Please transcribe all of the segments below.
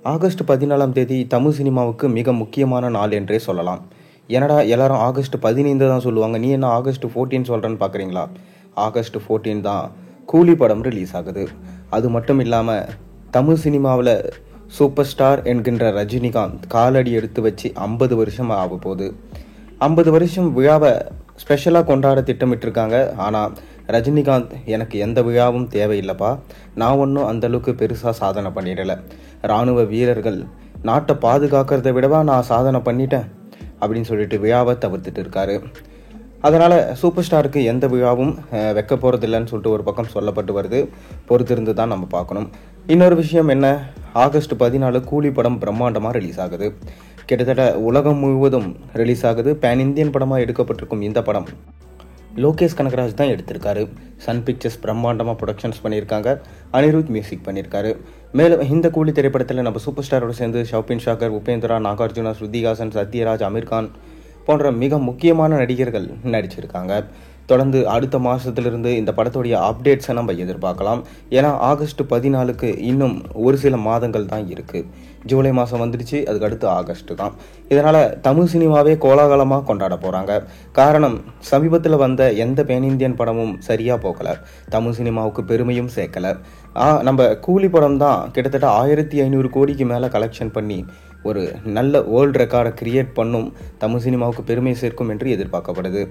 August 14ஆம் தேதி தமிழ் சினிமாவுக்கு மிக முக்கியமான நாள் என்றே சொல்லலாம். என்னடா எல்லாரும் ஆகஸ்ட் 15 தான் சொல்லுவாங்க, நீ என்ன ஆகஸ்ட் 14 சொல்கிறேன்னு பார்க்குறீங்களா? ஆகஸ்ட் 14 தான் கூலி படம் ரிலீஸ் ஆகுது. அது மட்டும் இல்லாமல் தமிழ் சினிமாவில் சூப்பர் ஸ்டார் என்கின்ற ரஜினிகாந்த் காலடி எடுத்து வச்சு 50 வருஷம் ஆக போகுது. 50 வருஷம் விழாவை ஸ்பெஷலாக கொண்டாட திட்டமிட்டிருக்காங்க. ஆனால் ரஜினிகாந்த், எனக்கு எந்த விழாவும் தேவையில்லைப்பா, நான் ஒன்றும் அந்தளவுக்கு பெருசாக சாதனை பண்ணிடலை, இராணுவ வீரர்கள் நாட்டை பாதுகாக்கிறத விடவா நான் சாதனை பண்ணிட்டேன் அப்படின்னு சொல்லிட்டு விழாவை தவிர்த்துட்டு இருக்காரு. அதனால் சூப்பர் ஸ்டாருக்கு எந்த விழாவும் வைக்க போகிறதில்லைன்னு சொல்லிட்டு ஒரு பக்கம் சொல்லப்பட்டு வருது. பொறுத்திருந்து தான் நம்ம பார்க்கணும். இன்னொரு விஷயம் என்ன, ஆகஸ்ட் 14 கூலி படம் பிரம்மாண்டமாக ரிலீஸ் ஆகுது. கிட்டத்தட்ட உலகம் முழுவதும் ரிலீஸ் ஆகுது. பேன் இந்தியன் படமாக எடுக்கப்பட்டிருக்கும் இந்த படம் லோகேஷ் கனகராஜ் தான் எடுத்திருக்காரு. சன் பிக்சர்ஸ் பிரம்மாண்டமாக ப்ரொடக்ஷன்ஸ் பண்ணியிருக்காங்க. அனிருத் மியூசிக் பண்ணியிருக்காரு. மேலும் இந்த கூலி திரைப்படத்தில் நம்ம சூப்பர் ஸ்டாரோட சேர்ந்து ஷௌபின் ஷாக்கர், உபேந்திரா, நாகார்ஜுனா, ஸ்ருதிஹாசன், சத்யராஜ், அமீர்கான் போன்ற மிக முக்கியமான நடிகர்கள் நடிச்சிருக்காங்க. தொடர்ந்து அடுத்த மாதத்திலிருந்து இந்த படத்துடைய அப்டேட்ஸை நம்ம எதிர்பார்க்கலாம். ஏன்னா ஆகஸ்ட் 14க்கு இன்னும் ஒரு சில மாதங்கள் தான் இருக்குது. ஜூலை மாதம் வந்துடுச்சு, அதுக்கு அடுத்து ஆகஸ்ட் தான். இதனால் தமிழ் சினிமாவே கோலாகலமாக கொண்டாட போகிறாங்க. காரணம், சமீபத்தில் வந்த எந்த பேன் இந்தியன் படமும் சரியாக போகலை, தமிழ் சினிமாவுக்கு பெருமையும் சேர்க்கலை. நம்ம கூலி படம் தான் கிட்டத்தட்ட 1500 கோடிக்கு மேலே கலெக்ஷன் பண்ணி ஒரு நல்ல வேர்ல்டு ரெக்கார்டை கிரியேட் பண்ணும், தமிழ் சினிமாவுக்கு பெருமை சேர்க்கும் என்று எதிர்பார்க்கப்படுது.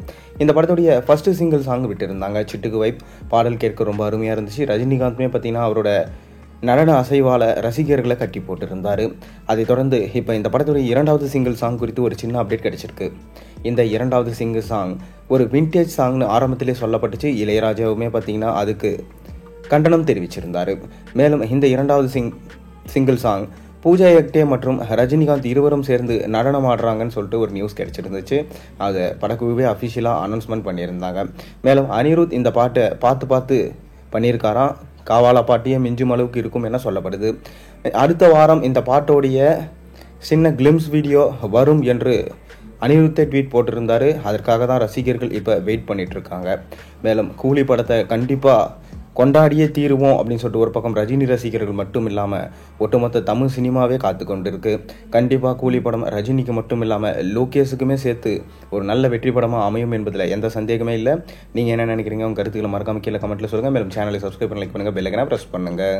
இந்த படத்துடைய ஃபர்ஸ்ட் சிங்கிள் சாங் விட்டுருந்தாங்க, சிட்டுக்கு வைப். பாடல் கேட்க ரொம்ப அருமையாக இருந்துச்சு. ரஜினிகாந்த்மே பார்த்தீங்கன்னா அவரோட நடன அசைவால் ரசிகர்களை கட்டி போட்டிருந்தார். அதை தொடர்ந்து இப்போ இந்த படத்துடைய 2வது சிங்கிள் சாங் குறித்து ஒரு சின்ன அப்டேட் கிடைச்சிருக்கு. இந்த 2வது சிங்கிள் சாங் ஒரு விண்டேஜ் சாங்னு ஆரம்பத்திலே சொல்லப்பட்டுச்சு. இளையராஜாவுமே பார்த்தீங்கன்னா அதுக்கு கண்டனம் தெரிவிச்சிருந்தார். மேலும் இந்த 2வது சிங்கிள் சாங் பூஜா ஹெக்டே மற்றும் ரஜினிகாந்த் இருவரும் சேர்ந்து நடனம் ஆடுறாங்கன்னு சொல்லிட்டு ஒரு நியூஸ் கிடைச்சிருந்துச்சு. அதை படக்குழுவே அஃபிஷியலாக அனௌன்ஸ்மெண்ட் பண்ணியிருந்தாங்க. மேலும் அனிருத் இந்த பாட்டை பார்த்து பண்ணியிருக்காராம். காவாலா பாட்டியே மிஞ்சும் அளவுக்கு இருக்கும் என சொல்லப்படுது. அடுத்த வாரம் இந்த பாட்டோடைய சின்ன கிளிம்ஸ் வீடியோ வரும் என்று அனிருத்தை ட்வீட் போட்டிருந்தாரு. அதற்காக தான் ரசிகர்கள் இப்போ வெயிட் பண்ணிட்டு இருக்காங்க. மேலும் கூலி படத்தை கண்டிப்பாக கொண்டாடியே தீருவோம் அப்படின்னு சொல்லிட்டு ஒரு பக்கம் ரஜினி ரசிகர்கள் மட்டும் இல்லாமல் ஒட்டுமொத்த தமிழ் சினிமாவே காத்து கொண்டு இருக்கு. கண்டிப்பாக கூலி படம் ரஜினிக்கு மட்டும் இல்லாமல் லோகேஷுக்குமே சேர்த்து ஒரு நல்ல வெற்றி படமாக அமையும் என்பதில் எந்த சந்தேகமே இல்லை. நீங்கள் என்ன நினைக்கிறீங்க? உங்கள் கருத்துக்களை மறக்காம கீழே கமெண்ட்டில் சொல்லுங்கள். மேலும் சேனலை சப்ஸ்கிரைப் பண்ணி லைக் பண்ணுங்கள், பெல் ஐகானை ப்ரெஸ் பண்ணுங்கள்.